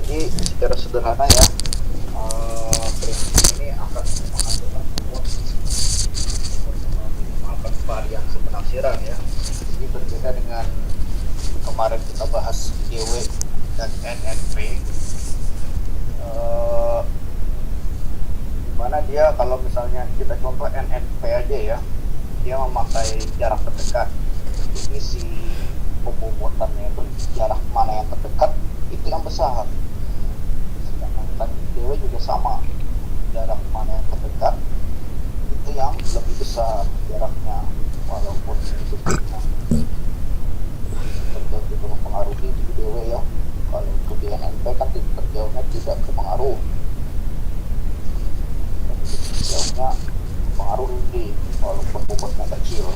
Jadi secara sederhana ya, prediksi ini akan menghasilkan bobot meminimalkan variasi penafsiran ya. Jadi berbeda dengan kemarin kita bahas GW dan NNP, dimana dia kalau misalnya kita contoh NNP aja ya, dia memakai jarak terdekat. Jadi si pembobotannya itu jarak mana yang terdekat itu yang besar. Sedangkan GW juga sama, jarak mana yang terdekat itu yang lebih besar jaraknya, walaupun itu terjauh itu mempengaruhi di GW ya. Kalau untuk di NNP kan terjauhnya tidak berpengaruh, terjauhnya mempengaruhi walaupun bobotnya kecil.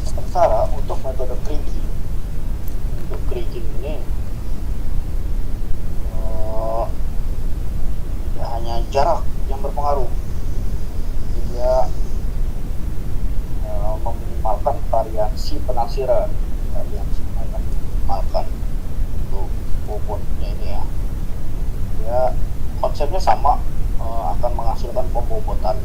Sementara untuk metode kriging, untuk kriging ini tidak hanya jarak yang berpengaruh, dia meminimalkan variasi penafsiran, minimalkan untuk bobotnya ini ya. Dia konsepnya sama, akan menghasilkan pembobotan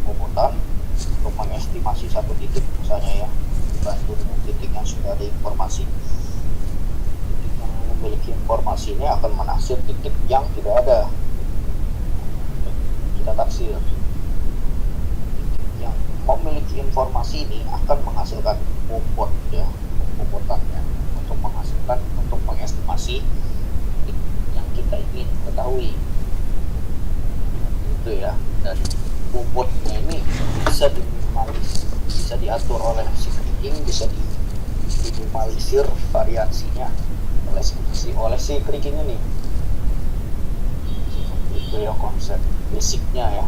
untuk mengestimasi satu titik misalnya ya, dibantu dengan titik yang sudah ada informasi. Titik yang memiliki informasi ini akan menaksir titik yang tidak ada, kita taksir. Titik yang memiliki informasi ini akan menghasilkan bobot ya, bobotannya untuk menghasilkan, untuk mengestimasi titik yang kita ingin ketahui itu ya. Dan bobotnya ini bisa bisa diatur oleh si kriging, bisa diminimalisir variasinya oleh si kriging ini. Itu ya konsep basicnya ya.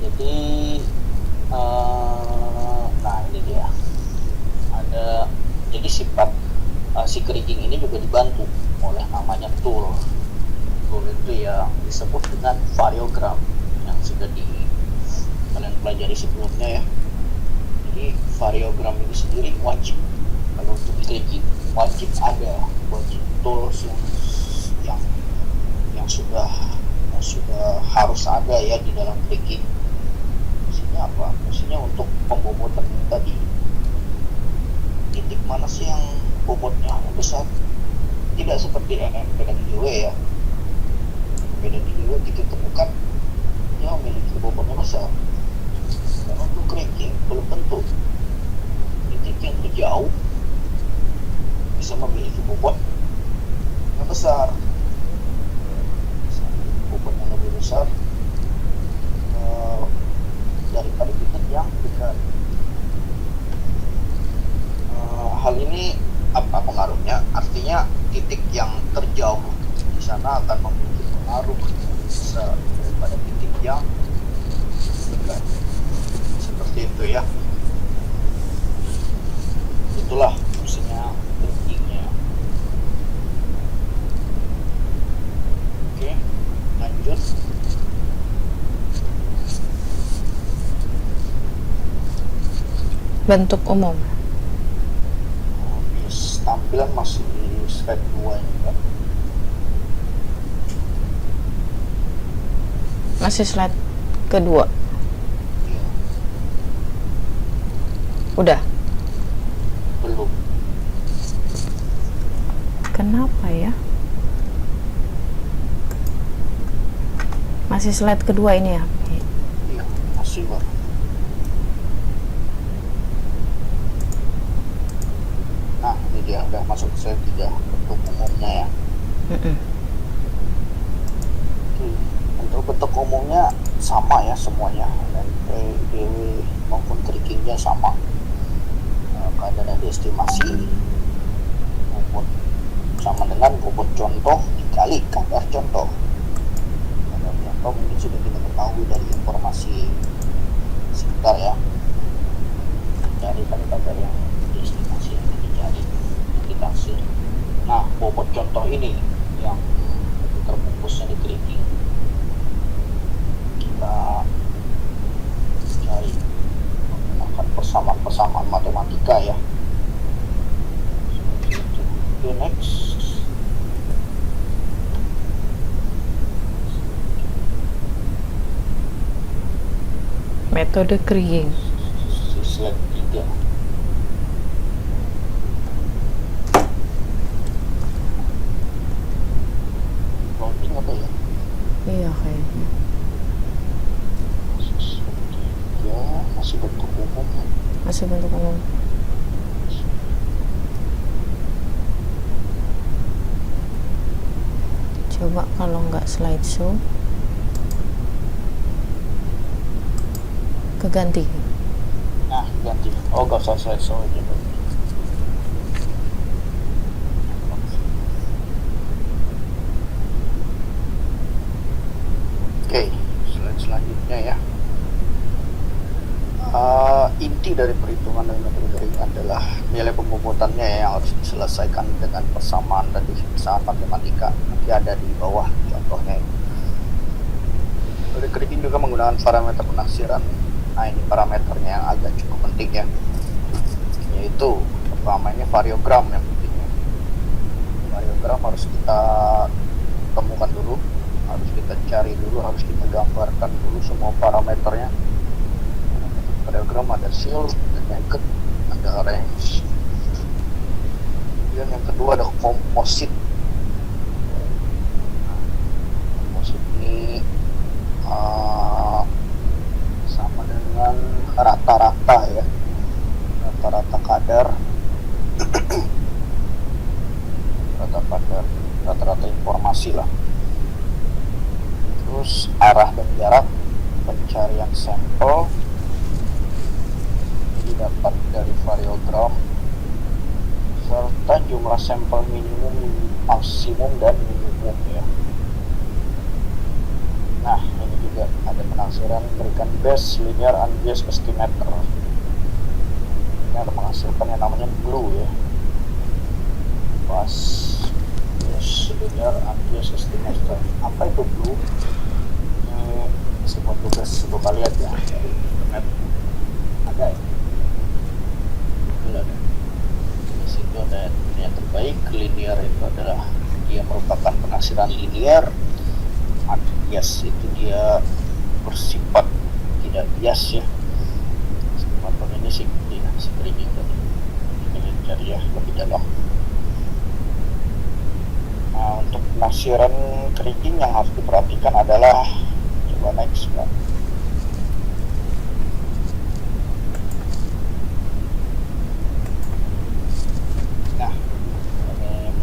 Jadi nah ini dia ada, jadi sifat si kriging ini juga dibantu oleh namanya tool itu yang disebut dengan variogram yang sudah kalian pelajari sebelumnya ya. Jadi variogram ini sendiri wajib, kalau untuk kriging wajib ada, wajib tools yang sudah harus ada ya di dalam kriging. Maksudnya apa? Maksudnya untuk pembobotan tadi, titik mana sih yang bobotnya besar? Tidak seperti NNP dan GW ya. Beda di GW kita temukan yang memiliki bobotnya besar. Dan untuk kriging belum tentu. Titik yang terjauh bisa memiliki bobot yang besar. Bobot yang lebih besar daripada titik yang dekat. Hal ini apa pengaruhnya? Artinya titik yang terjauh di sana akan memiliki pengaruh besar daripada titik yang dekat. Seperti itu ya. Itulah fungsinya krigingnya. Oke, lanjut. Bentuk umum. Tampilan masih di slide 2 ini kan? Masih slide kedua. Iya. Udah? Belum. Kenapa ya? Masih slide kedua ini ya? Iya, masih Mbak. Nah, ini dia udah masuk slide 3, bentuk umumnya ya. Untuk bentuk umumnya sama ya semuanya, NP, GW maupun krigingnya sama. Kadar estimasi bobot sama dengan bobot contoh dikali kadar contoh. Kadar contoh mungkin sudah kita ketahui dari informasi sekitar ya, dari kadar yang diestimasi yang dicari, yang ditaksir. Nah, bobot contoh ini yang terbungkusnya di kriging, kita cari menggunakan persamaan persamaan matematika ya. Oke, next. Metode Kriging. Slide 3. Loading apa ya? Iya kayaknya. Ya, masih bentuk umum ya. Masih bentuk umum. Coba kalau nggak slideshow, keganti. Nah, ganti. Oh, gak usah slideshow aja. Oke, slide selanjutnya ya. Inti dari perhitungan dan metode Kriging adalah nilai pembobotannya yang harus diselesaikan dengan persamaan dan persamaan matematika. Nanti ada di bawah contohnya. Metode Kriging juga menggunakan parameter penaksiran. Nah, ini parameternya yang agak cukup penting ya, yaitu pertama ini variogram yang pentingnya. Variogram harus kita temukan dulu, harus kita cari dulu, harus kita gambarkan dulu semua parameternya. Variogram ada shield, dan yang ada range, dan yang kedua ada komposit. Komposit ini sama dengan rata-rata ya, rata-rata kadar, rata-rata informasi lah. Terus arah dan jarak, pencarian sampel didapat dari variogram, serta jumlah sampel minimum, maksimum, dan minimum ya. Nah, ini juga ada penaksiran berikan base linear unbiased estimator. Ini ada menghasilkan yang namanya blue ya, base linear unbiased estimator. Apa itu blue? Ini sebuah tugas coba lihat ya dari internet, ada ya. Di situ ada yang terbaik. Linear itu adalah dia merupakan penaksiran linear. Bias itu dia bersifat tidak bias ya. Semacam ini sih ya, seperti ini tadi. Kita cari ya lebih dalam. Nah, untuk penaksiran Kriging yang harus diperhatikan adalah, coba next Mbak.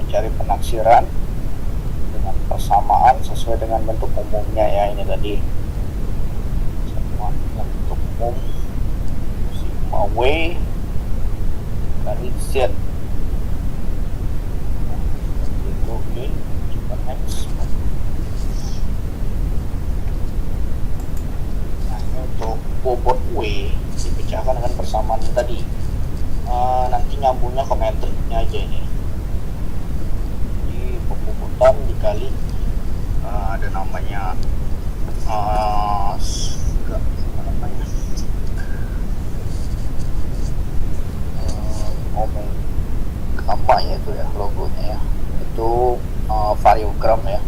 Mencari penaksiran dengan persamaan sesuai dengan bentuk umumnya ya. Ini tadi semua bentuk umum sigma W kali Z. Itu oke. Coba next. Nah, ini untuk bobot W dipecahkan dengan persamaan tadi. Nanti nyambungnya ke metriknya aja ini. Pembobotan dikali ada namanya apa ya itu ya logonya ya, itu variogram ya,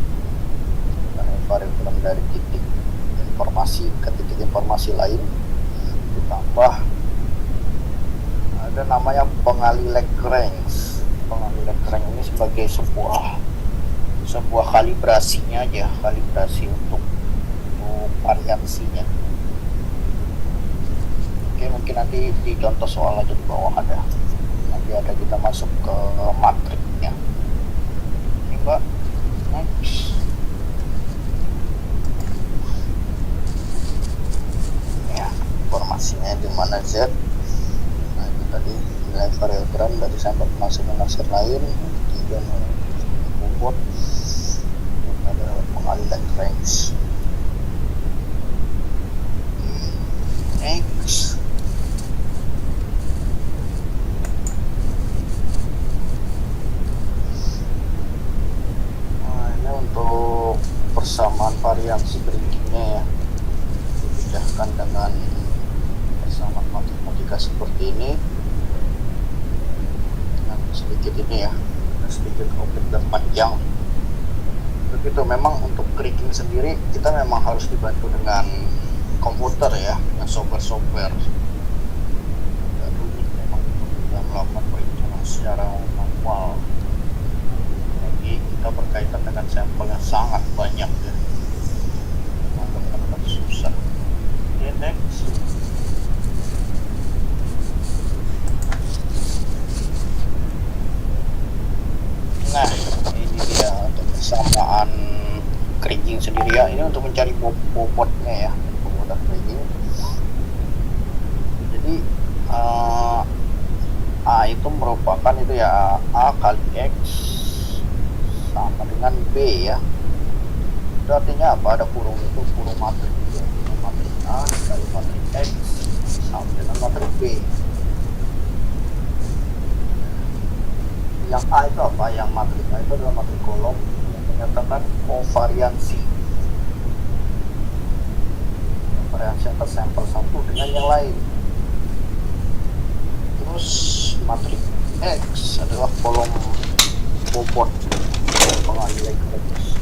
variogram dari titik informasi ke titik informasi lain, ditambah ada namanya pengali Lagrange. Pengali Lagrange ini sebagai sebuah kalibrasinya aja, kalibrasi untuk variansinya. Oke, mungkin nanti di contoh soal aja di bawah ada, nanti ada kita masuk ke matriknya. Ini Mbak, next. Ya, informasinya di mana Z. Nah, itu tadi nilai variogram dari sampel masuk ke lain, tiga bobot, ada pengali Lagrange. Next. Nah, ini untuk persamaan variansi Krigingnya ya, dipecahkan dengan persamaan matematika jika seperti ini dengan sedikit ini ya, sedikit komplit dan panjang. Begitu. Memang untuk creaking sendiri kita memang harus dibantu dengan komputer ya, dengan software agak rumit memang yang melakukan perhitungan secara manual. Jadi kita berkaitan dengan sampel yang sangat banyak ya, memang benar-benar susah. Oke, next. Nah, ini dia untuk persamaan creaking sendiri ya. Ini untuk mencari bobotnya ya, bobot creaking. Jadi A itu merupakan itu ya, A kali X sama dengan B ya. Itu artinya apa? Ada kurung, itu kurung matrik ya. Matrik A kali matrik X sama dengan matrik B. Yang A itu apa? Yang matrik A itu adalah matrik kolom yang menyatakan kovariansi antar sampel satu dengan yang lain. Terus matrik X adalah kolom bobot pengalih elektris.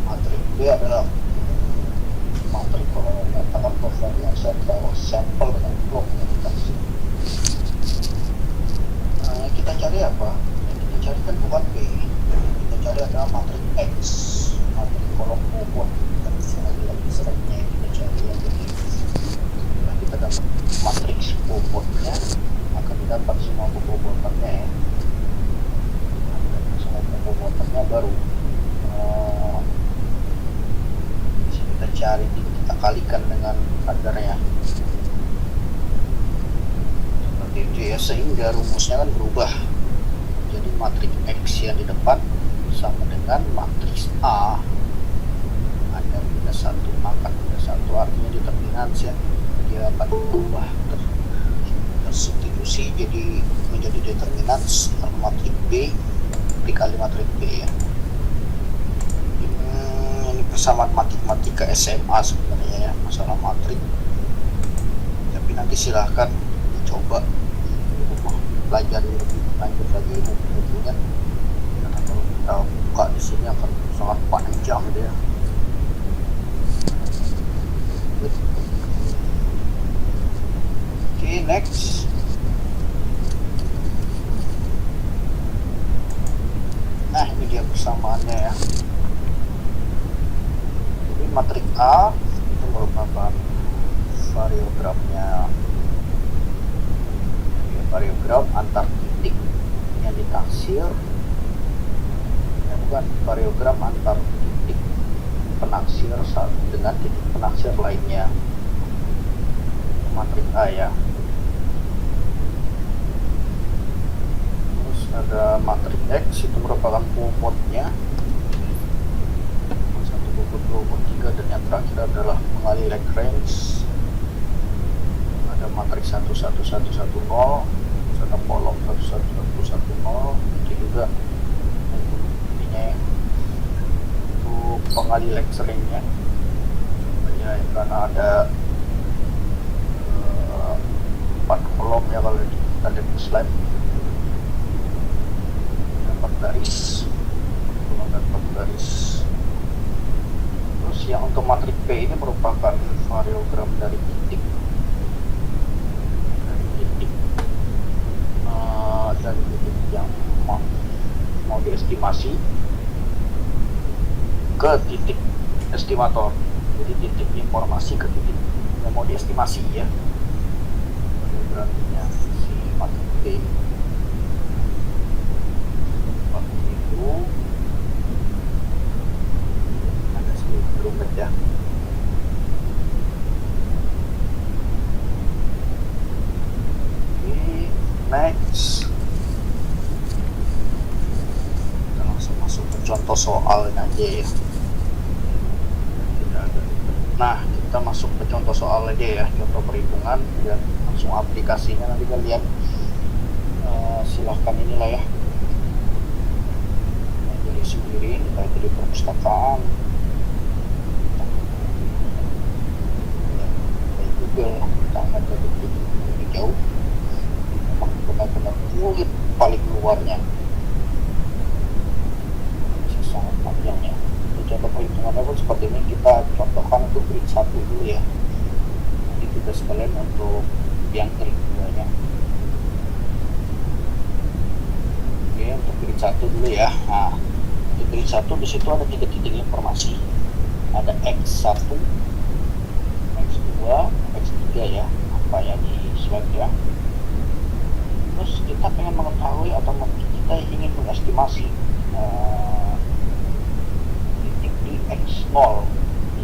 Matrik B adalah matrik kolom yang menyatakan kovariansi antara sampel dengan blok yang dikasih. Kita cari apa? Yang kita cari kan bukan B, kita cari adalah matrik X, matrik kolom bobot. Dan lagi selanjutnya kita cari yang ini. Setelah kita dapat matriks bobotnya, maka didapat semua bobotannya ya. Semua bobotannya baru bisa kita cari, kita kalikan dengan kadarnya. Itu ya, sehingga rumusnya kan berubah. Jadi matriks X yang di depan sama dengan matriks A, ada minus 1, angka minus 1, artinya determinans ya, dia akan berubah, tersubstitusi jadi menjadi determinans matrik B dikali matrik B ya. Ini persamaan matematika SMA sebenarnya ya, masalah matrik, tapi nanti silahkan coba belajar lebih lanjut lagi bukunya, karena kalau kita buka di sini akan sangat panjang dia. Oke, next. Nah, ini dia persamaannya ya. Jadi matrik A itu merupakan variogramnya, variogram antar titik yang ditaksir, ya bukan, variogram antar titik penaksir dengan titik penaksir lainnya, matrik A ya. Terus ada matrik X, itu merupakan bobotnya 1 bobot 2 bobot 3, dan yang terakhir adalah pengalih Lagrange. Ada matrik 1 1 1 1 0, ada kolom 1 1 1 1 0, itu juga intinya untuk pengalih Lagrange-nya ya, karena ada 4 kolom ya kalau kita lihat di slide, 4 garis, kolom dan 4 garis. Terus yang untuk matrik B ini merupakan variogram dari titik dari titik yang mau diestimasi ke titik estimator, jadi titik informasi ke titik yang mau diestimasi ya, berarti si matrik B seperti itu. Ada sedikit rumit ya. Oke, next. Contoh soalnya aja ya. Nah, kita masuk ke contoh soal aja ya, contoh perhitungan dan langsung aplikasinya nanti kalian silahkan inilah ya, jadi sendiri, baik di perpustakaan, baik Google. fluid paling luarnya. Masih sangat panjang ya. Untuk contoh perhitungannya pun seperti ini, kita contohkan untuk grid 1 dulu ya. Nanti kita sekalian untuk yang grid 2 nya. Oke, untuk grid 1 dulu ya. Nah, untuk grid 1 di situ ada 3 titik informasi. Ada X1, X2, X3 ya, apa yang di slide ya. Terus kita pengen mengetahui atau kita ingin mengestimasi titik di X0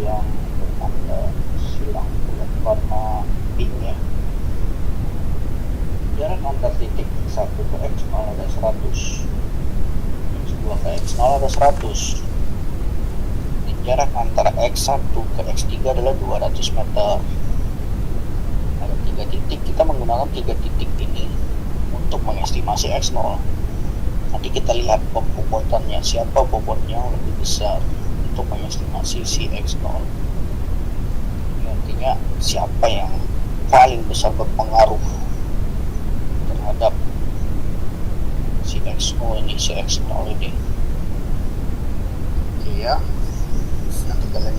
yang bertanda silang warna pink ya. Jarak antar titik 1 ke X0 ada 100, X2 ke X0 ada 100. Jarak antara X1 ke X3 adalah 200 meter. Ada 3 titik, kita menggunakan 3 titik ini untuk mengestimasi X0. Nanti kita lihat bobotannya, siapa bobotnya yang lebih besar untuk mengestimasi si X0. Artinya siapa yang paling besar berpengaruh terhadap si X0 ini, si X0 ini. Oke ya. Nanti kalian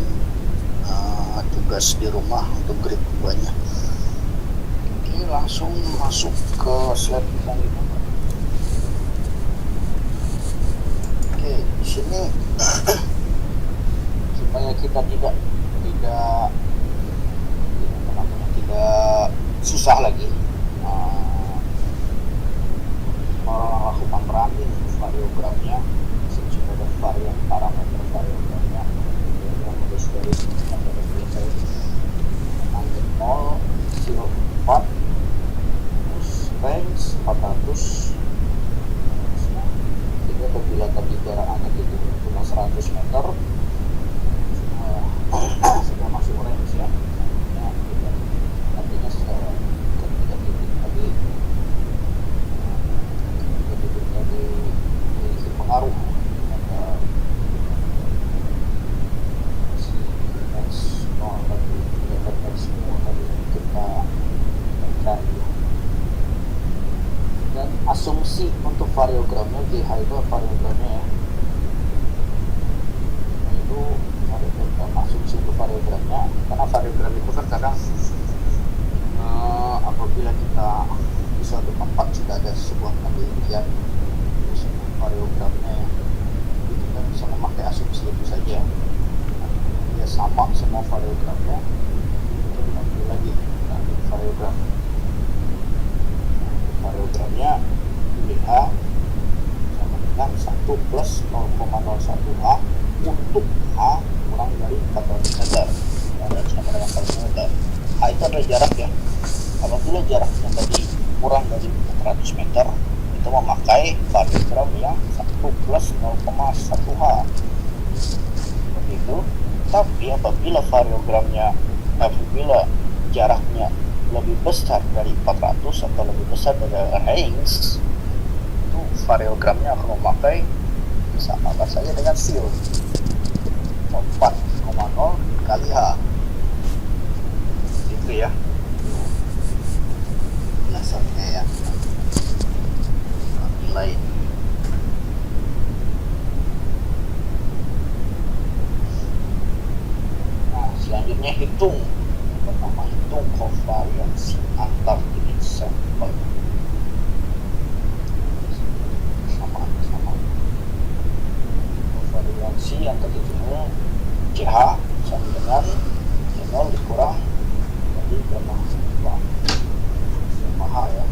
tugas di rumah untuk grid 2 nya. Oke, langsung masuk ke slide selanjutnya. Oke, di sini supaya kita tidak susah lagi melakukan running variogramnya. Sudah ada varian parameter variogramnya yang harus dari angka 0, 04, terus range 400. Jadi apabila tadi jarak anak itu cuma 100 meter, sudah masuk range ya. Nah, artinya ketika titik tadi memiliki pengaruh pada si X0 tadi, dan X0 tadi kita cari. Dan asumsi untuk variogramnya, GH itu variogramnya ya, itu asumsi untuk variogramnya, karena variogram itu kan kadang apabila kita di suatu tempat sudah ada sebuah penelitian variogramnya, kita bisa memakai asumsi itu saja. Ya sama semua variogramnya, kita diambil lagi variogram. Variogramnya BH sama dengan 1 plus 0,01 H untuk H kurang dari 400 meter. Dan sama dengan 400 meter. H itu adalah jarak ya. Apabila jaraknya tadi kurang dari 400 meter, kita memakai variogram yang 1 plus 0,1 H. Seperti itu. Tapi apabila jaraknya lebih besar dari 400 atau lebih besar dari range, itu variogramnya akan memakai disamakan saja dengan seal 4,0 kali H. Itu ya dasarnya ya, nilai. Nah, selanjutnya hitung. Pertama, hitung kovariansi antar titik sampel. Sama kovariansi antar titiknya CH sama dengan C0 dikurang dari gamma H ya,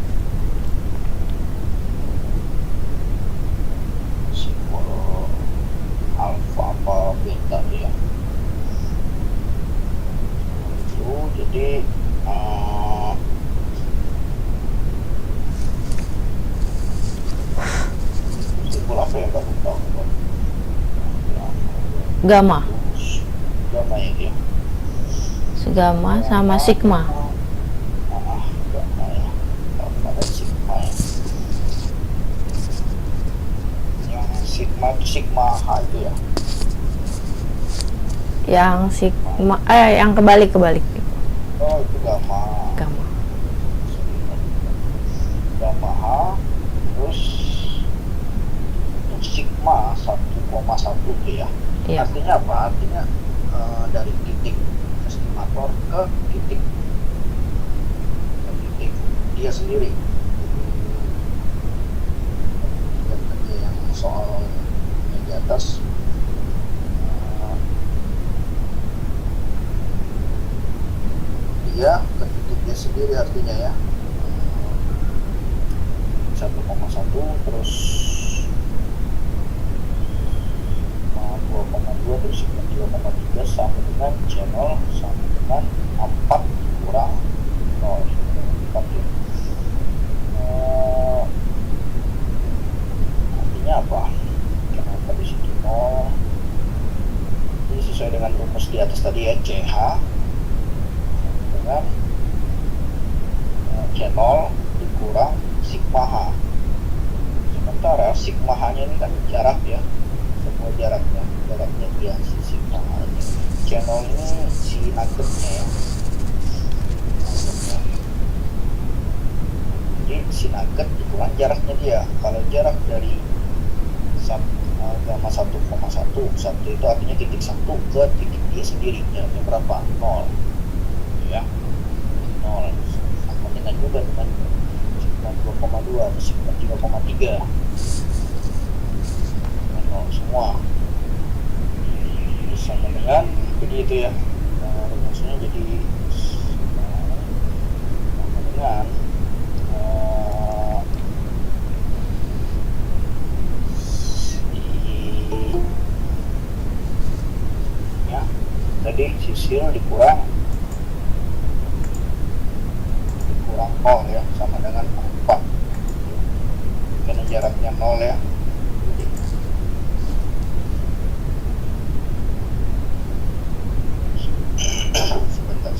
simbol alfa apa beta ya. Itu jadi simbol apa yang kamu tahu? Gamma. Gamma ya dia. Gamma sama sigma. Gamma ya. Gamma dan sigma ya. Yang sigma itu sigma H itu ya. Yang sigma, yang kebalik. Oh, itu gamma. Gamma. Gamma H artinya apa? Artinya dari titik estimator ke titik dia sendiri. Dan tadi yang soal yang di atas, dia ke titik dia sendiri artinya ya, 1,1 terus 2,2 terus 3,3 sama dengan channel sama dengan 4 kurang 0 4 ya. Artinya apa? Kenapa di situ 0? Ini sesuai dengan rumus di atas tadi ya, CH dengan C0 dikurang sigma H. Sementara sigma H nya ini kan jarak ya, semua jaraknya dia si sigma H nya. C0 ini si nuggetnya ya, jadi si nugget dikurang jaraknya dia. Kalau jarak dari gamma 1,1 itu artinya titik 1 ke titik dia sendiri, jaraknya berapa? 0 ya, 0 sama dengan juga dengan sigma 2,2 atau sigma 3,3 dengan 0 semua. Ini sama dengan, jadi itu ya, rumusnya jadi sama dengan ya tadi sisil dikurang 0 ya, sama dengan 4 karena jaraknya 0 ya. Sebentar.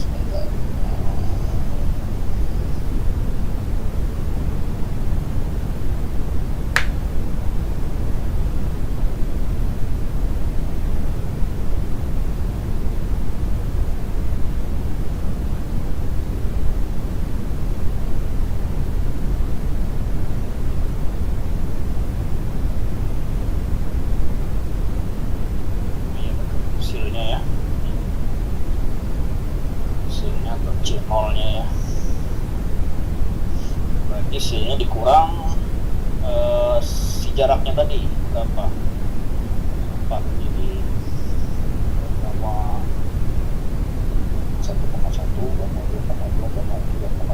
C0-nya ya, berarti C-nya dikurang si jaraknya tadi berapa? 4, jadi sama 1,1 sama 2,2 sama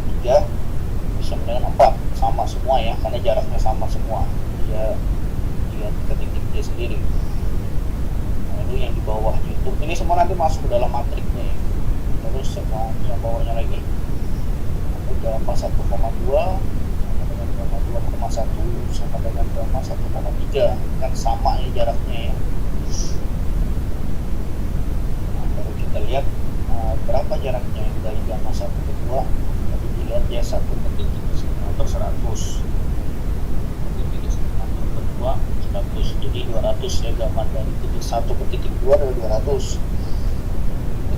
3,3 bisa dengan 4 sama semua ya, karena jaraknya sama semua, dia ke titik dia sendiri. Nah, ini yang di bawahnya itu, ini semua nanti masuk ke dalam matriknya ya. Terus sama yang bawahnya lagi gamma 1,2 sama dengan gamma 2,1 sama dengan gamma 1,3 kan sama ya jaraknya ya. Nah, baru kita lihat berapa jaraknya dari gamma 1 ke 2. Jadi dilihat ya 1 ke titik estimator 100, titik estimator kedua 100, jadi 200 ya gamma dari titik 1 ke titik 2 dari 200.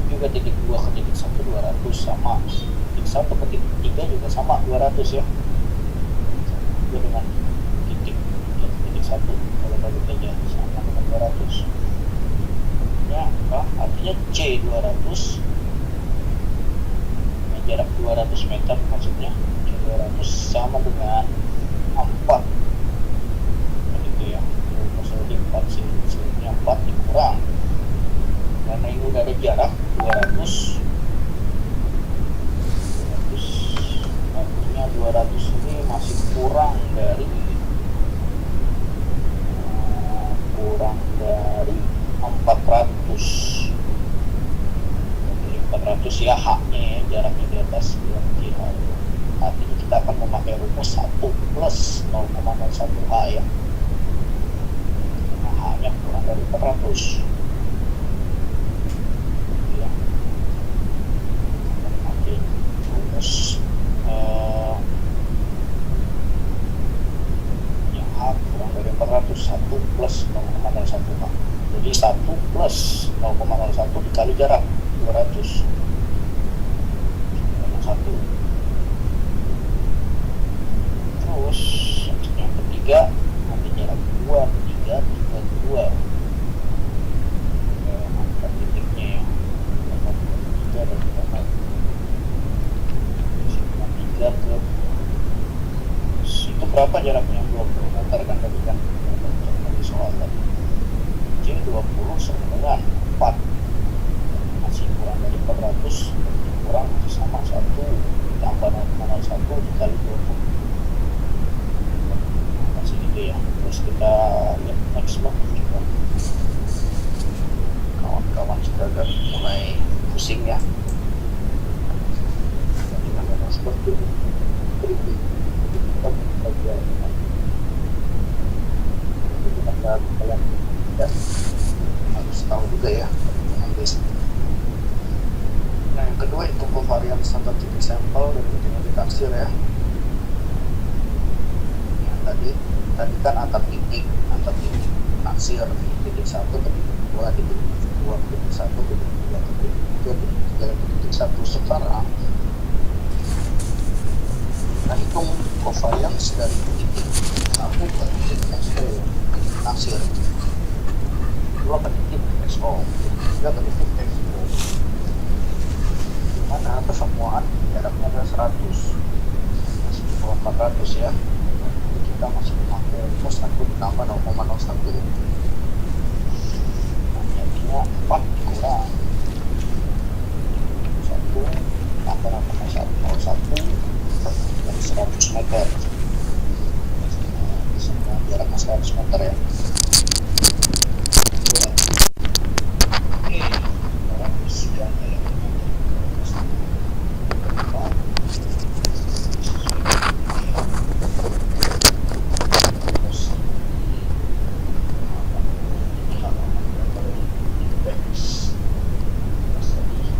Juga titik 2 ke titik 1 200 sama, titik 1 ke titik 3 juga sama 200 ya, juga dengan titik 1 kalau bagi aja sama dengan 200 ya, apa? Artinya C 200 jarak 200 meter maksudnya, C 200 sama dengan 4 begitu ya, maksudnya 4 sini 4 dikurang karena ini udah ada jarak 200 artinya 200 ini masih kurang dari 400, jadi 400 ya haknya ya, jaraknya di atas artinya kita akan memakai rumus 1 plus 0,01 H ya, nah haknya kurang dari 400 ya. Memakai rumus yang H kurang dari 400, 1 plus 0,01 H, jadi 1 plus 0,01 dikali jarak 200 dengan 1. Terus yang ketiga ambil jarak 2, 3, 2 berapa jaraknya? 20 meter kan tadi kan dari soal tadi. J 20 sama dengan 4, masih kurang dari 400, kurang masih sama 1 tambah 0,01 dikali 20 masih gitu ya. Terus kita lihat next box juga. Kawan-kawan sudah agak mulai pusing ya. Dengan seperti ini kalian ya, harus tahu juga ya dengan basic. Nah yang kedua itu covariance standar titik sampel dan titik ditaksir ya. Yang tadi kan antar titik taksir titik 1 ke titik 2, titik 2 ke titik 1 ke titik 2 ke titik 3 ke titik 3 ke titik 1. Sekarang kita hitung covariance dari titik 1 ke titik XO taksir, 2 ke titik XO, 3 ke titik XO, dimana persamaan jaraknya adalah 100, masih di bawah 400 ya. Jadi kita masih memakai cos 1 ditambah 0,01. Nah, jadinya 4 dikurang 1 tambah 0,01 dari 100 meter. Jaraknya 100 meter ya. Oke, sekarang sudah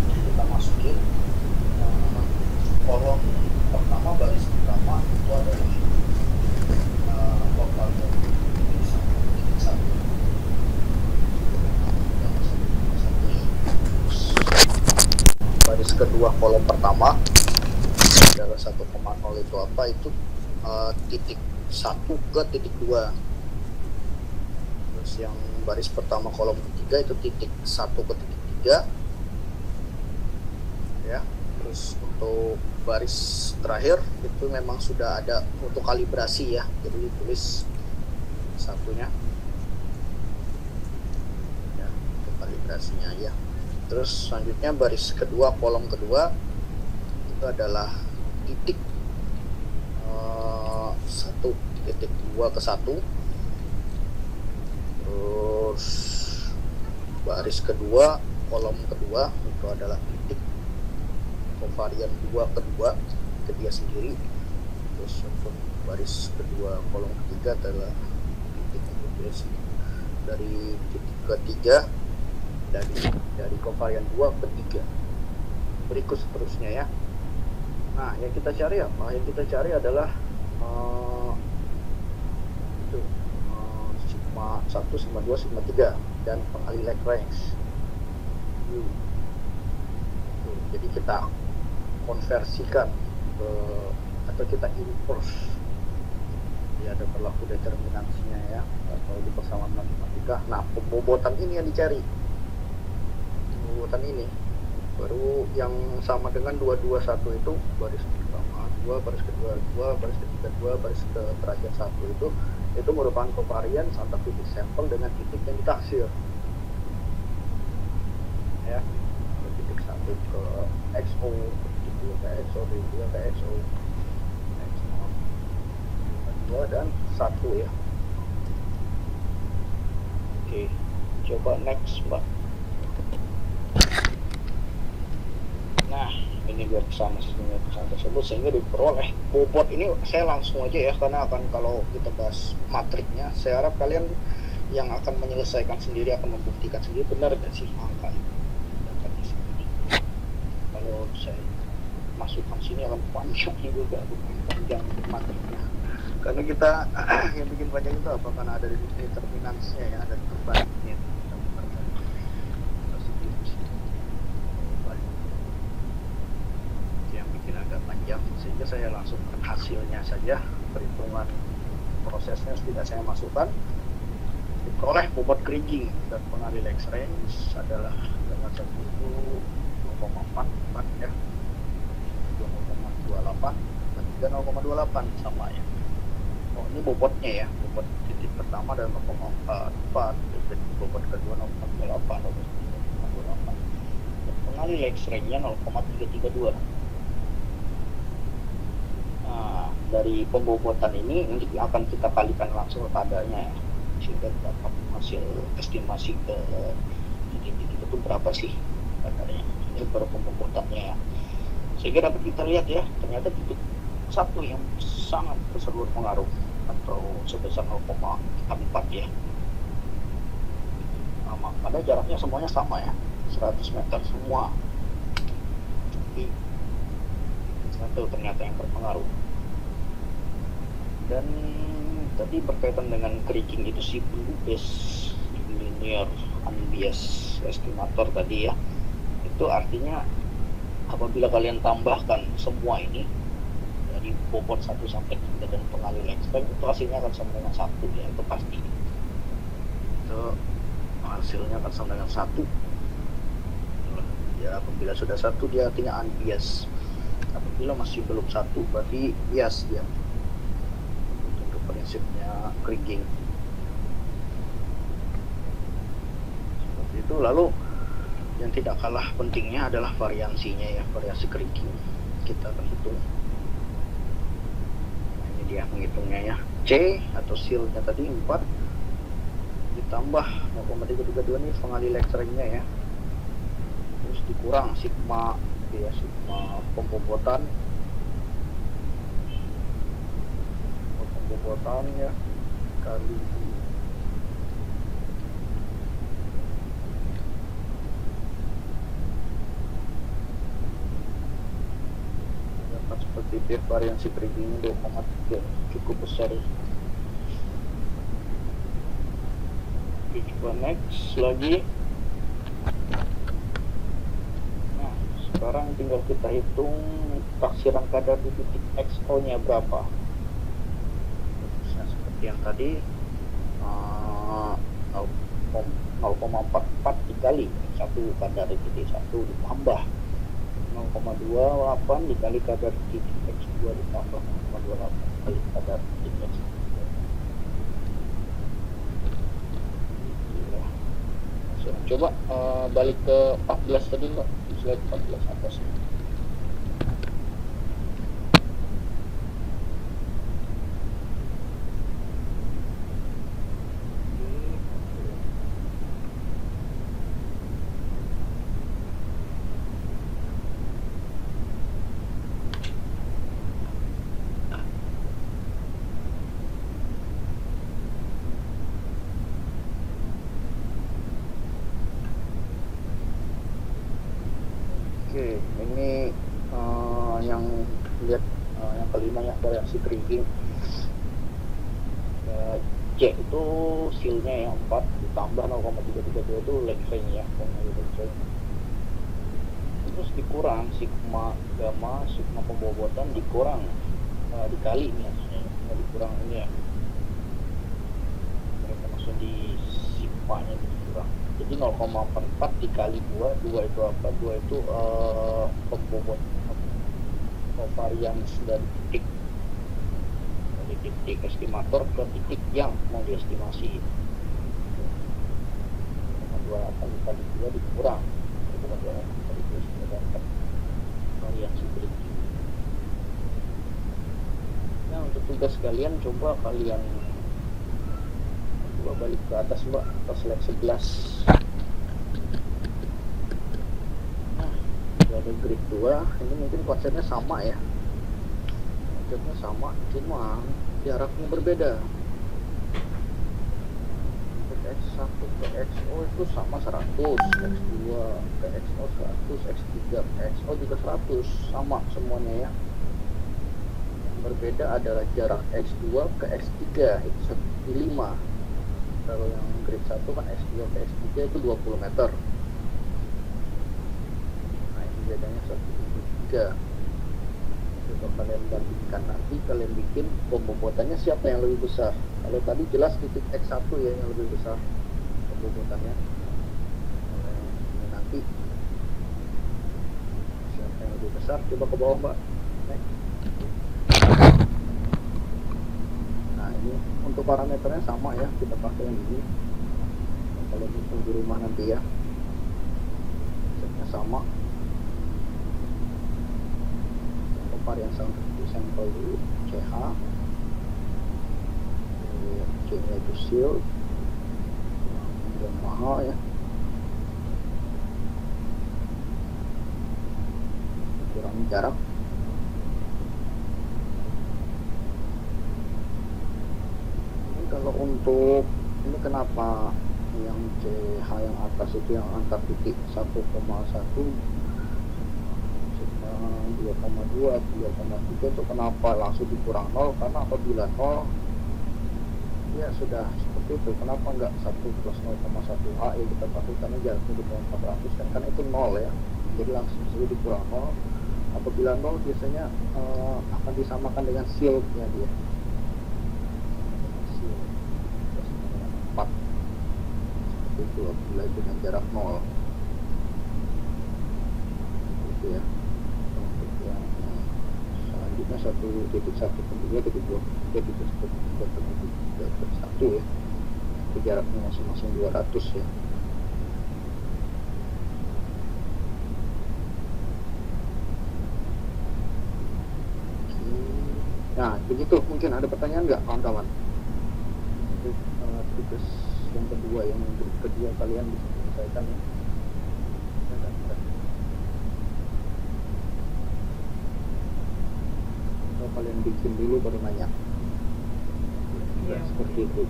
kita masukin kolom pertama, baris pertama itu adalah baris kedua kolom pertama adalah 1,0 itu apa? Itu titik 1 ke titik 2. Terus yang baris pertama kolom ketiga itu titik 1 ke titik 3 ya. Terus untuk baris terakhir itu memang sudah ada untuk kalibrasi ya, jadi ditulis satunya ya untuk kalibrasinya ya. Terus selanjutnya baris kedua kolom kedua itu adalah titik 1.2 ke 1. Terus baris kedua kolom kedua itu adalah titik covarian 2 ke 2 ke dia sendiri. Terus untuk baris kedua kolom ketiga adalah titik dari titik ketiga dari covarian 2 ke 3 berikut seterusnya ya. Nah yang kita cari apa? Yang kita cari adalah sigma 1, sigma 2, sigma 3 dan pengalih Lagrange. Jadi kita konversikan atau kita inverse ya, ada berlaku determinansinya ya atau di persamaan matematika. Nah pembobotan ini yang dicari, pembobotan ini baru yang sama dengan 221 itu baris pertama 2, baris kedua 2, baris ketiga 2, baris terakhir 1 itu merupakan covariance antara titik sampel dengan titik yang ditaksir ya. Titik 1 ke XO, titik 2 ke XO, titik 2 ke XO, XO 2 dan 1 ya. Oke, coba next mbak. Nah ini biar sama sebenarnya pesan tersebut sehingga diperoleh bobot ini. Saya langsung aja ya, karena akan kalau kita bahas matriknya saya harap kalian yang akan menyelesaikan sendiri akan membuktikan sendiri benar dan sih angka itu. Kalau saya masukkan sini akan panjang juga, bukan panjang matriknya, karena kita yang bikin panjang itu apa? Karena ada determinansinya ya, ada terbaliknya. Yang bikin agak panjang, sehingga saya langsung hasilnya saja, perhitungan prosesnya tidak saya masukkan. Diperoleh bobot keringing dan pengalih Lagrange adalah dengan 1 itu 0,44 ya, 2,28 dan 3 0,28 sama ya. Oh, ini bobotnya ya, bobot titik pertama adalah 0,44, titik bobot kedua 0,48, 0,28. Pengali leg strength-nya 0,332. Nah, dari pembobotan ini nanti akan kita kalikan langsung ke kadarnya ya, sehingga dapat hasil estimasi ke titik itu tuh berapa sih kadarnya. Ini baru pembobotannya ya. Sehingga dapat kita lihat ya, ternyata titik satu yang sangat besar berpengaruh atau sebesar 0,4 ya. Nah, pada jaraknya semuanya sama ya, 100 meter semua. Tapi satu ternyata yang berpengaruh. Dan tadi berkaitan dengan creaking itu si base linear unbiased estimator tadi ya, itu artinya apabila kalian tambahkan semua ini dari bobot 1 sampai 3 dan pengali leg strength, itu hasilnya akan sama dengan 1 ya, itu pasti. Itu hasilnya akan sama dengan 1 ya. Apabila sudah 1 dia artinya unbiased, apabila masih belum 1 berarti bias dia. Untuk prinsipnya kriging seperti itu. Lalu yang tidak kalah pentingnya adalah variansinya ya, variasi kriging kita akan hitung. Nah, ini dia menghitungnya ya, C atau seal-nya tadi 4 ditambah 0,332 ini pengali leg strength-nya ya, terus dikurang sigma ya, sigma pembobotan ya kali dapat seperti itu ya, variansi krigingnya 2,3 cukup besar ya. Oke, coba next lagi. Nah, sekarang tinggal kita hitung taksiran kadar di titik XO nya berapa. Nah, seperti yang tadi 0,44 dikali 1 kadar di titik 1 ditambah 0,28 dikali kadar di titik X2 ditambah 0,28 kali kadar di titik X2. Coba balik ke 14 tadi Mbak, slide 14 atas. Oke, ini yang lihat yang kelima ya, variasi kriging. C itu seal-nya yang 4 ditambah 0,332 itu leg strength ya, terus dikurang sigma gamma, sigma pembobotan dikurang dikali ini maksudnya, dikurang ini ya, mereka maksud di sigma-nya dikurang. Jadi 0,44 dikali 2 itu apa? 2 itu pembobot varians dari titik, dari titik estimator ke titik yang mau diestimasi. 0,28 kali 2 dikurang 0,28 kali 2 sudah dapat variansi kriging. Nah, untuk tugas kalian coba kalian balik ke atas Mbak, ke slide 11. Nah, ada grid 2, ini mungkin konsepnya sama ya, cuma jaraknya berbeda. X1 ke XO itu sama 100, X2 ke XO 100, X3 ke XO juga 100, sama semuanya ya. Yang berbeda adalah jarak X2 ke X3 itu 1,5. Kalau yang grade 1 kan S2 ke S3 itu 20 meter. Nah, ini bedanya 1,3. Coba kalian bandingkan, nanti kalian bikin pembobotannya siapa yang lebih besar. Kalau tadi jelas titik X1 ya yang lebih besar pembobotannya. Ini nanti siapa yang lebih besar, coba ke bawah Mbak. Nah, ini untuk parameternya sama ya, kita pakai yang ini. Kalau hitung di rumah nanti ya, ceknya sama. Untuk varian sampel dulu, CH, C-nya itu shield, yang mahal ya. Kurangi jarak. Ini kalau untuk ini kenapa yang CH yang atas itu yang angka titik 1,1 2,2 3 itu kenapa langsung dikurang 0? Karena apabila 0 ya sudah seperti itu. Kenapa enggak 1 plus 0,1 H ya kita pastikan aja jaraknya di bawah 400 kan, karena itu 0 ya, jadi langsung saja dikurang 0. Apabila 0 biasanya akan disamakan dengan shieldnya dia, shield dengan 4 seperti itu apabila dengan jarak 0 gitu ya. Untuk yang selanjutnya 1.1.2.2 1 ya, itu jaraknya masing-masing 200 ya. Nah begitu, mungkin ada pertanyaan nggak kawan-kawan? Untuk tugas yang kedua, yang kedua kalian bisa selesaikan ya. Atau kalian bikin dulu baru nanya ya, seperti itu.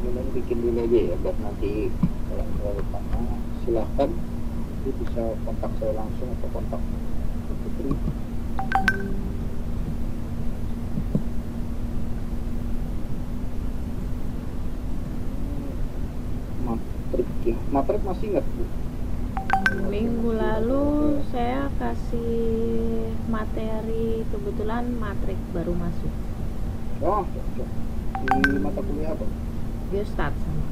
Kalian bikin dulu aja ya, biar nanti kalau terlalu lama silahkan nanti bisa kontak saya langsung atau kontak Putri. Matrik ya, matrik masih ingat Bu? Minggu lalu saya kasih materi, kebetulan matrik baru masuk. Oh, oke. Di mata kuliah apa? Biostat sama.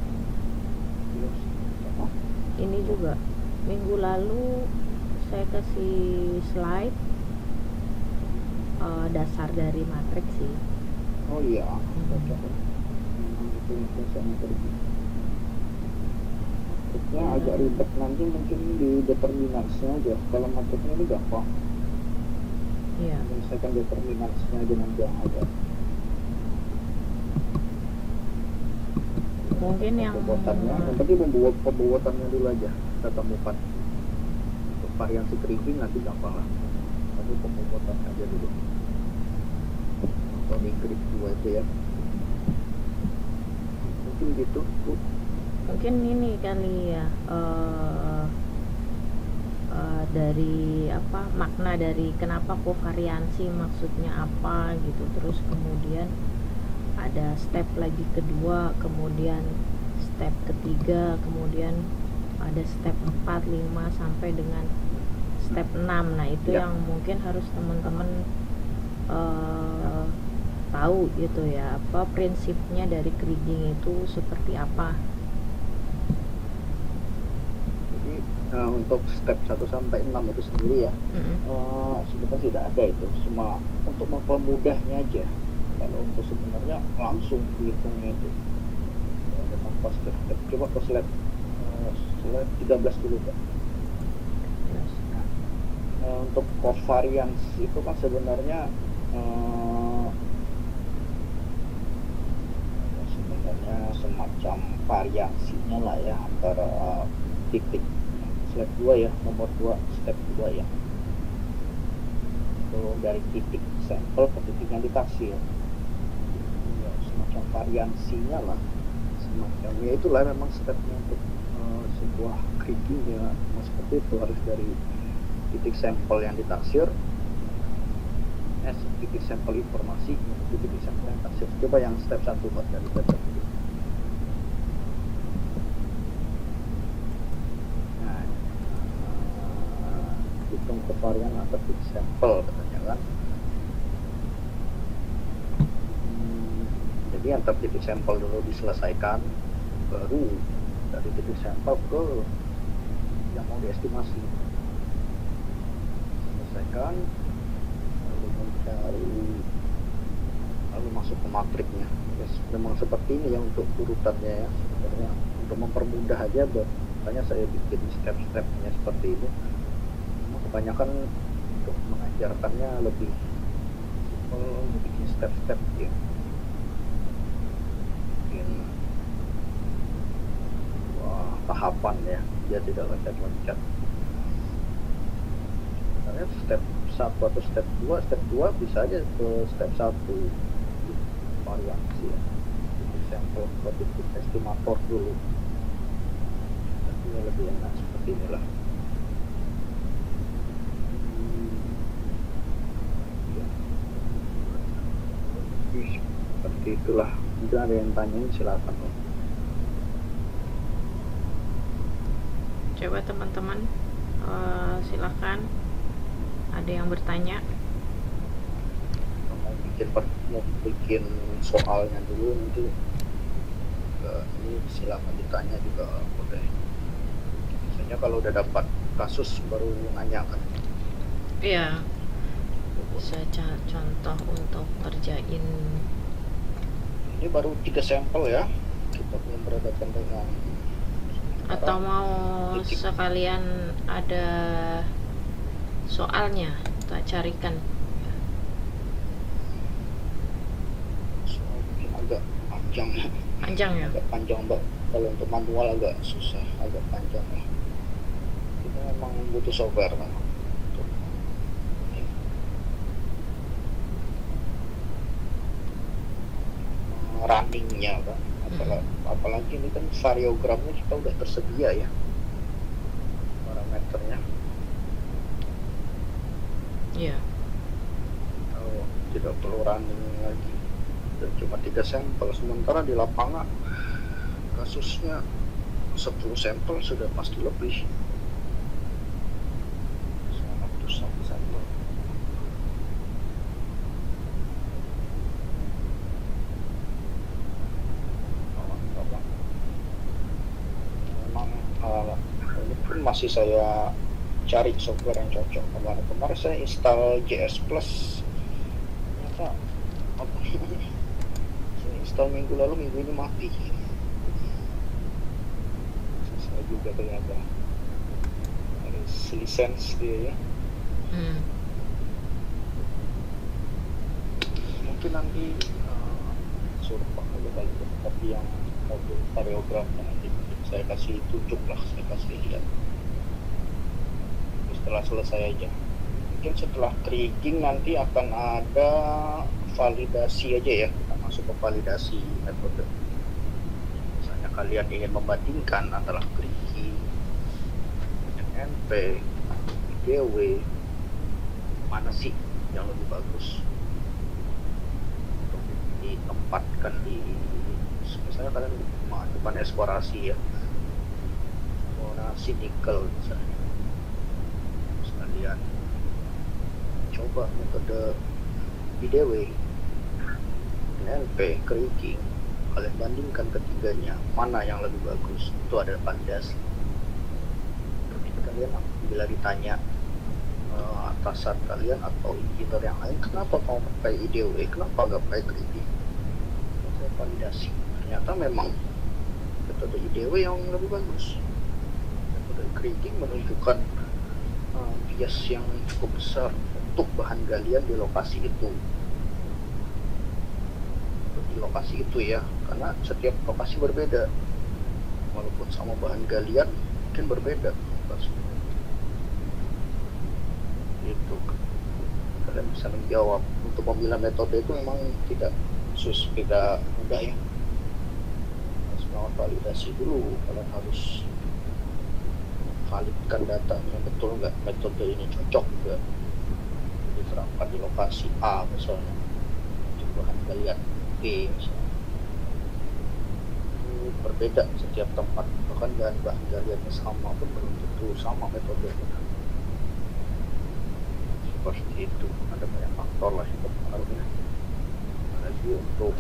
Oh, Ini juga minggu lalu saya kasih slide dasar dari matrik sih. oh iya, oke. Itu saya tadi. Matriknya agak ribet, nanti mungkin di determinansinya aja. Kalau matriknya ini gampang. Iya. Misalkan determinansinya aja nanti yang ada. Mungkin yang Pembuatannya, yang penting pembuatannya dulu aja kita temukan. Untuk variansi kriging nanti gampang lah. Tapi pembuatannya aja dulu. Atau di krig 2 itu ya. Mungkin gitu, Bu. mungkin ini kali ya, dari apa makna dari kenapa kovariansi maksudnya apa gitu, terus kemudian ada step lagi kedua, kemudian step ketiga, kemudian ada step 4, 5 sampai dengan step 6. Nah itu Ya. yang mungkin harus teman-teman tahu gitu ya, apa prinsipnya dari kriging itu seperti apa. Jadi untuk step 1 sampai 6 itu sendiri ya, sebenarnya tidak ada itu, cuma untuk mempermudahnya aja. Kalau untuk sebenarnya langsung dihitungnya itu ada tanpa step-step. Coba ke slide 13 dulu Pak. Nah, untuk kovarians itu kan sebenarnya semacam variasinya lah ya antara titik. Slide 2 ya, nomor 2, step 2 ya. Itu dari titik sampel ke titik yang ditaksir. Ya, semacam variansinya lah, semacam ya itulah memang stepnya untuk sebuah kriging ya, seperti itu harus dari titik sampel yang ditaksir, titik sampel informasi menuju titik sampel yang ditaksir. Coba yang step 1 buat dari step 1. Nah, hitung kovarian atau titik sampel katanya kan. Jadi antar titik sampel dulu diselesaikan, baru dari titik sampel ke yang mau diestimasi. selesaikan, lalu mencari, lalu masuk ke matriknya. Ya, memang seperti ini ya untuk urutannya ya, sebenarnya untuk mempermudah aja, makanya saya bikin step-stepnya seperti ini. Kebanyakan untuk mengajarkannya lebih simpel, bikin step-step ya, bikin tahapan ya, dia tidak loncat-loncat. Sebenarnya step 1 atau step 2 bisa aja ke step 1 variasi ya, bikin sampel predictive estimator dulu, tapi ya lebih enak seperti inilah. Seperti itulah. Mungkin ada yang tanyain, silakan. Coba teman-teman silakan, ada yang bertanya. Mau bikin soalnya dulu nanti ini silakan ditanya juga boleh. Biasanya kalau udah dapat kasus baru nanya kan. Iya, bisa contoh untuk kerjain. Ini baru 3 sampel ya, kita belum berhadapan dengan Atau mau sekalian ada soalnya tak carikan. Soal mungkin agak panjang ya. Ya Agak panjang, Mbak. Kalau untuk manual agak susah, agak panjang ya. Kita memang butuh software kan untuk runningnya kan. Apalagi ini kan variogramnya kita udah tersedia ya, parameternya. Iya. Tidak perlu running lagi, dan cuma 3 sampel, sementara di lapangan kasusnya 10 sampel sudah pasti lebih, 100 sampel. Memang ini pun masih saya cari software yang cocok. Kemarin saya install JS Plus, ternyata saya install minggu lalu, minggu ini mati. Saya juga ternyata harus lisensi dia ya. Mungkin nanti suruh pakai kali, tapi yang modul variogramnya nanti saya kasih tunjuk lah, saya kasih lihat setelah selesai aja. Mungkin setelah kriging nanti akan ada validasi aja ya, kita masuk ke validasi metode. Misalnya kalian ingin membandingkan antara kriging, NP, IDW, mana sih yang lebih bagus untuk ditempatkan di, misalnya kalian depan eksplorasi ya, eksplorasi nikel misalnya, kalian coba metode IDW, NP, kriging, kalian bandingkan ketiganya, mana yang lebih bagus, itu ada validasi. Jadi kalian bila ditanya atasan kalian atau engineer yang lain, kenapa mau pakai IDW, kenapa nggak pakai kriging, saya validasi, ternyata memang metode IDW yang lebih bagus. Metode kriging menunjukkan bias yang cukup besar untuk bahan galian di lokasi itu. Di lokasi itu ya, karena setiap lokasi berbeda, walaupun sama bahan galian mungkin berbeda lokasinya. Itu kalian bisa menjawab. Untuk pemilihan metode itu memang tidak mudah ya, harus melakukan validasi dulu. Kalian harus validkan datanya, betul nggak metode ini cocok juga diterapkan di lokasi A misalnya, untuk bahan galian B misalnya. Itu berbeda setiap tempat, bahkan bahan galiannya sama pun belum tentu sama metodenya. Seperti itu, ada banyak faktor lah yang berpengaruhnya. Apalagi untuk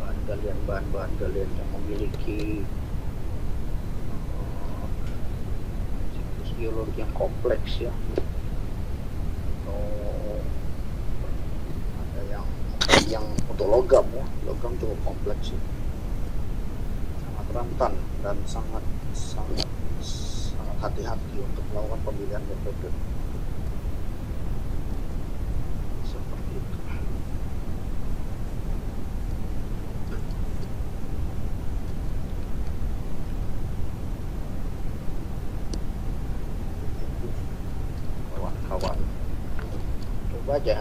bahan galian yang memiliki geologi yang kompleks ya, yang untuk logam ya, logam cukup kompleks sih, sangat rentan dan sangat sangat sangat hati-hati untuk melakukan pemilihan metode seperti itu. Kawan-kawan, coba aja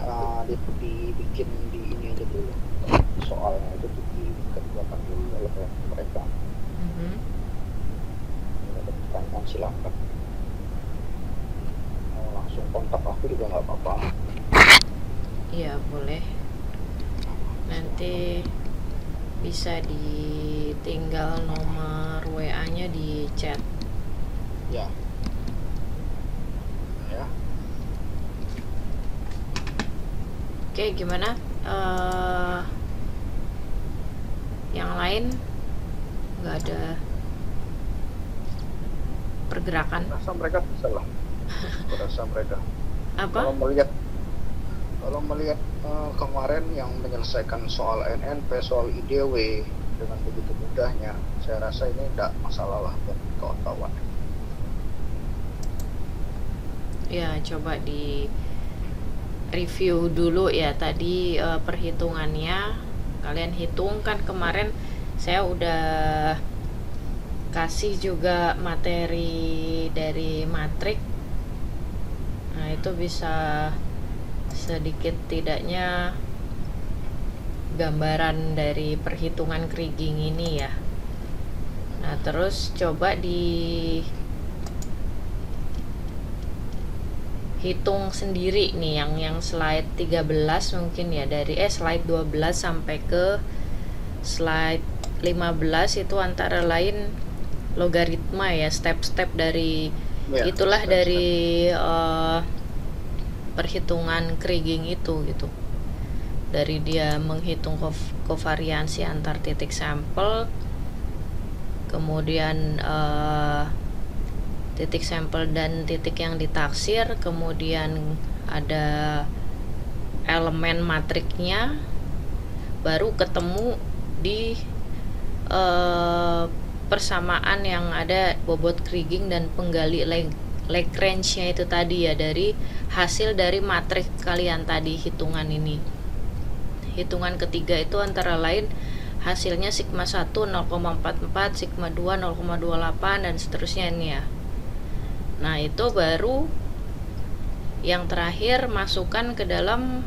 dibikin di ini aja dulu, soalnya itu dikerjakan dulu oleh mereka. Ada pertanyaan silakan, langsung kontak aku juga nggak apa-apa. Iya boleh, nanti bisa ditinggal nomor WA-nya di chat. Ya. Ya. Oke, gimana? Yang lain nggak ada pergerakan? Rasa mereka bisa lah. Rasa mereka. Apa? Kalau melihat kemarin yang menyelesaikan soal NNP, soal IDW dengan begitu mudahnya, saya rasa ini tidak masalah lah buat kawan-kawan. Ya, coba di review dulu ya tadi perhitungannya. Kalian hitung kan kemarin saya udah kasih juga materi dari matrik. Nah, itu bisa sedikit tidaknya gambaran dari perhitungan Kriging ini ya. Nah, terus coba hitung sendiri nih yang slide 13 mungkin ya, dari slide 12 sampai ke slide 15 itu antara lain logaritma ya, step-step dari itulah step-step dari perhitungan Kriging itu gitu. Dari dia menghitung kovariansi antar titik sampel, kemudian titik sampel dan titik yang ditaksir, kemudian ada elemen matriknya, baru ketemu di persamaan yang ada bobot Kriging dan penggali Lagrange-nya itu tadi ya, dari hasil dari matrik kalian tadi hitungan ini. Hitungan ketiga itu antara lain hasilnya sigma 1 0,44, sigma 2 0,28 dan seterusnya ini ya. Nah, itu baru yang terakhir masukkan ke dalam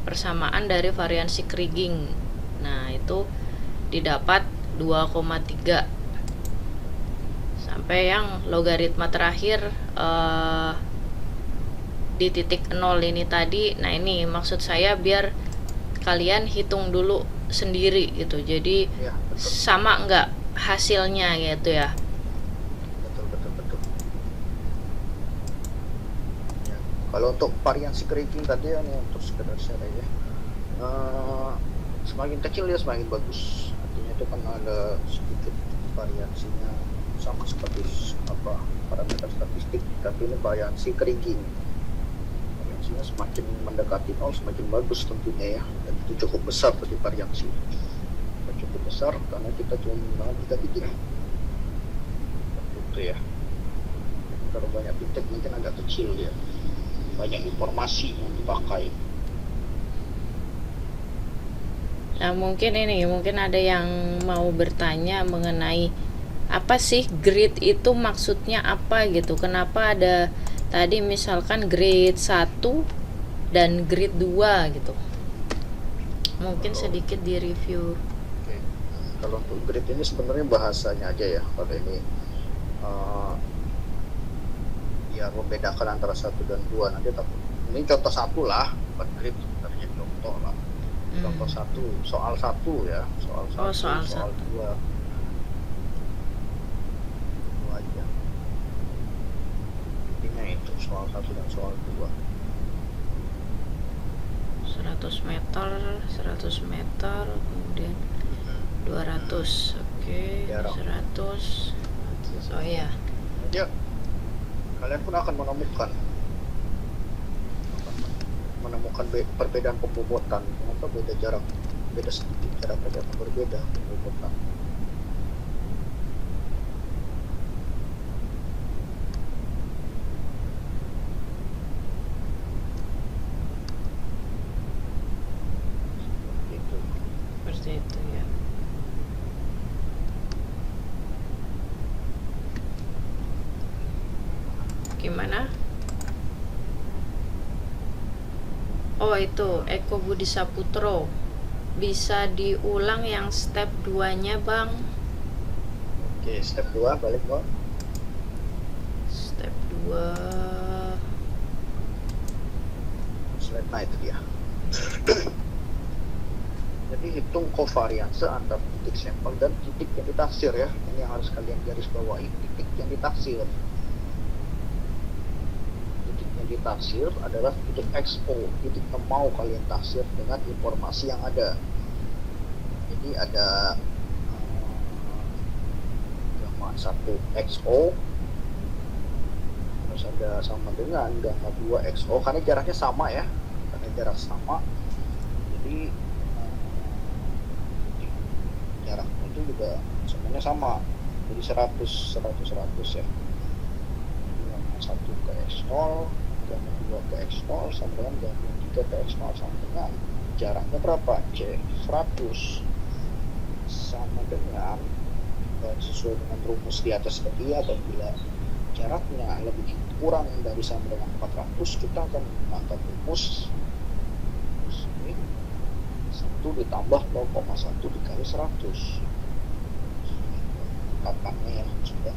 persamaan dari variansi Kriging. Nah, itu didapat 2,3 sampai yang logaritma terakhir di titik 0 ini tadi. Nah, ini maksud saya biar kalian hitung dulu sendiri gitu, jadi ya, sama enggak hasilnya gitu ya. Betul. Ya, kalau untuk variansi Kriging tadi ya, untuk sekedar share ya, semakin kecil dia semakin bagus. Artinya itu kan ada sedikit variasinya sama seperti parameter statistik, tapi ini variansi Kriging. Variansinya semakin mendekati 0 semakin bagus tentunya ya, dan itu cukup besar tadi variansi. Cukup besar karena kita cuma menggunakan 3 titik. Itu ya. Kalau banyak titik mungkin agak kecil ya. Banyak informasi yang dipakai. Nah, mungkin ada yang mau bertanya mengenai apa sih grid itu, maksudnya apa gitu. Kenapa ada tadi misalkan grid 1 dan grid 2 gitu. Mungkin sedikit di review. Kalau untuk grid ini sebenarnya bahasanya aja ya. Kalau ini ya membedakan antara 1 dan 2. Nanti ini contoh 1 lah, bukan grid sebenarnya, contoh lah. Contoh 1, soal 1 ya, soal 1, soal 2. Itu aja. Intinya itu soal 1 dan soal 2. 100 meter, kemudian 200, oke, 100. Oh ya. Ya, kalian pun akan menemukan menemukan perbedaan pembobotan. Kenapa beda jarak, beda sedikit jarak aja berbeda pembobotan. Seperti itu ya. Gimana? Oh itu Eko Budi Saputro, bisa diulang yang step 2-nya Bang. Oke, step 2 balik Bang. Step 2 slide nah itu dia. Jadi hitung kovarianse antar titik sampel dan titik yang ditaksir ya. Ini yang harus kalian garis bawahi, titik yang ditaksir. Titik yang ditaksir adalah titik XO, titik yang mau kalian taksir dengan informasi yang ada. Jadi ada gamma 1 XO, terus ada sama dengan gamma 2 XO, karena jaraknya sama ya, karena jarak sama. Jadi jaraknya itu juga sebenarnya sama, jadi 100 ya. Gamma 1 ke X0, gamma 2 ke X0 sama dengan gamma 3 ke X0 sama dengan jaraknya berapa? C 100 sama dengan sesuai dengan rumus di atas tadi, apabila jaraknya lebih kurang dari sama dengan 400, kita akan menggunakan rumus ini 1 ditambah 0,1 dikali 100. Katanya ya sudah.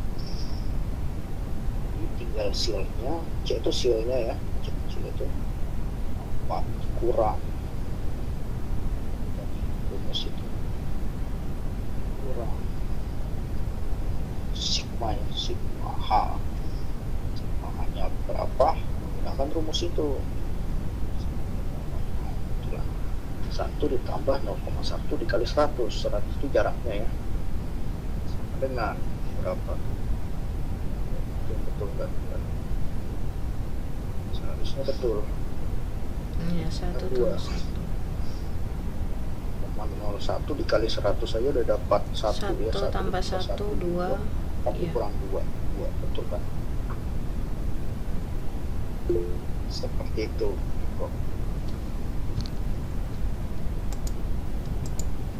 Ini tinggal silnya, C itu silnya ya, C kecil itu 4 kurang dari rumus itu, kurang sigma ya, sigma H. Sigma H-nya berapa? Menggunakan rumus itu. 1 ditambah 0,1 dikali 100. 100 itu jaraknya ya. Sama dengan berapa? Betul kan? Seharusnya betul. ya 1 tambah 1 0,01 dikali 100 saja udah dapat 1 ya. 1 tambah 1 2 tapi ya. kurang 2 betul kan? Seperti itu kok.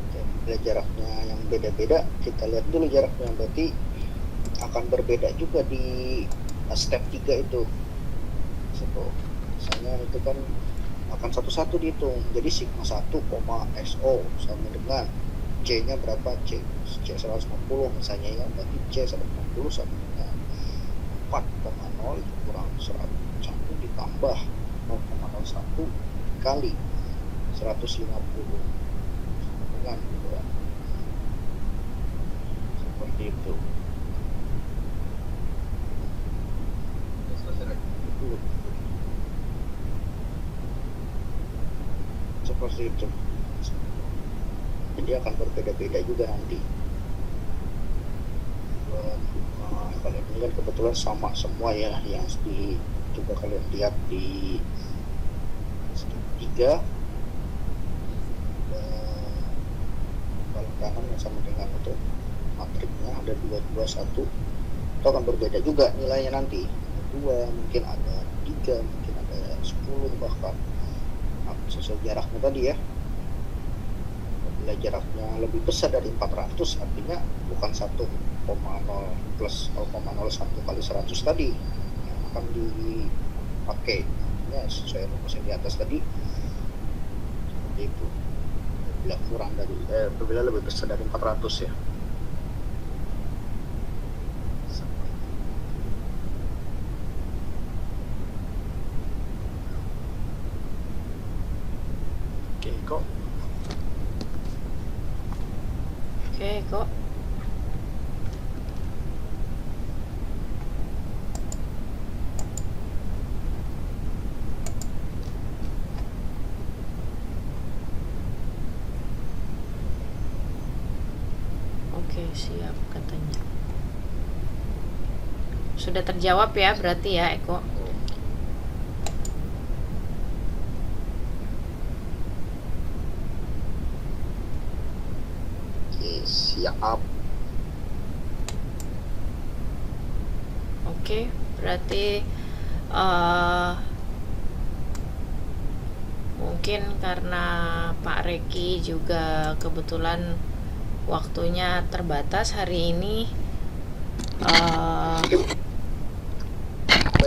Oke, bila jaraknya yang beda-beda, kita lihat dulu jaraknya, berarti akan berbeda juga di step 3 itu. Misalnya itu kan akan satu-satu dihitung. Jadi sigma 1, XO sama dengan C nya berapa? C 150 misalnya ya, berarti C 150 sama dengan 4,0 kurang 101 ditambah 0,01 kali 150 dengan gitu. Seperti itu. Seperti itu. Jadi akan berbeda-beda juga nanti. Kalian ini kan kebetulan sama semua ya, yang coba kalian lihat di step 3 paling kanan yang sama dengan itu matriknya ada 221, itu akan berbeda juga nilainya nanti. 2 mungkin ada 3, mungkin ada 10 bahkan. Sesuai jaraknya tadi ya. Bila jaraknya lebih besar dari 400, artinya bukan 1,0 plus 0,01 kali 100 tadi yang akan dipakai ya, sesuai rumus yang di atas tadi. Seperti itu. Bila kurang dari bila lebih besar dari 400 ya. Kok Oke kok. Oke, siap katanya. Sudah terjawab ya berarti ya Eko. Siap. Oke, berarti eh, mungkin karena Pak Reki juga kebetulan waktunya terbatas hari ini, eh,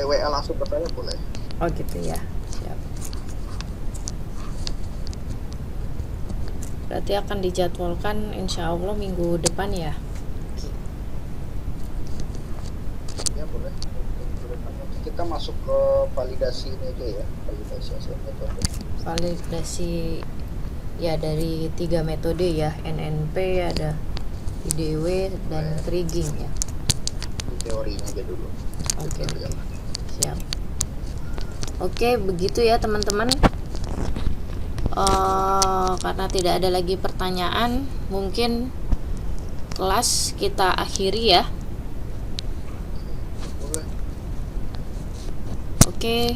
WA langsung ke saya boleh. oh gitu ya, siap. Berarti akan dijadwalkan insya Allah minggu depan ya. Ya boleh. Kita masuk ke validasi ini aja ya, validasi hasil metode. Validasi ya dari 3 metode ya, NNP, ada IDW dan Kriging ya. Teorinya aja dulu. Oke, siap. Oke, begitu ya teman-teman. Karena tidak ada lagi pertanyaan, mungkin kelas kita akhiri ya. Boleh. Oke,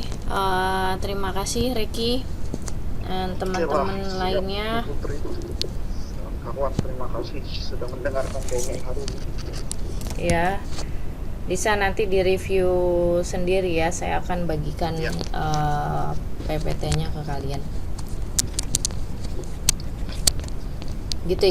terima kasih Reki dan teman-teman lainnya. Putri. Kawan, terima kasih sudah mendengarkan dongeng hari ini. Ya, bisa nanti di review sendiri ya. Saya akan bagikan PPT-nya ke kalian.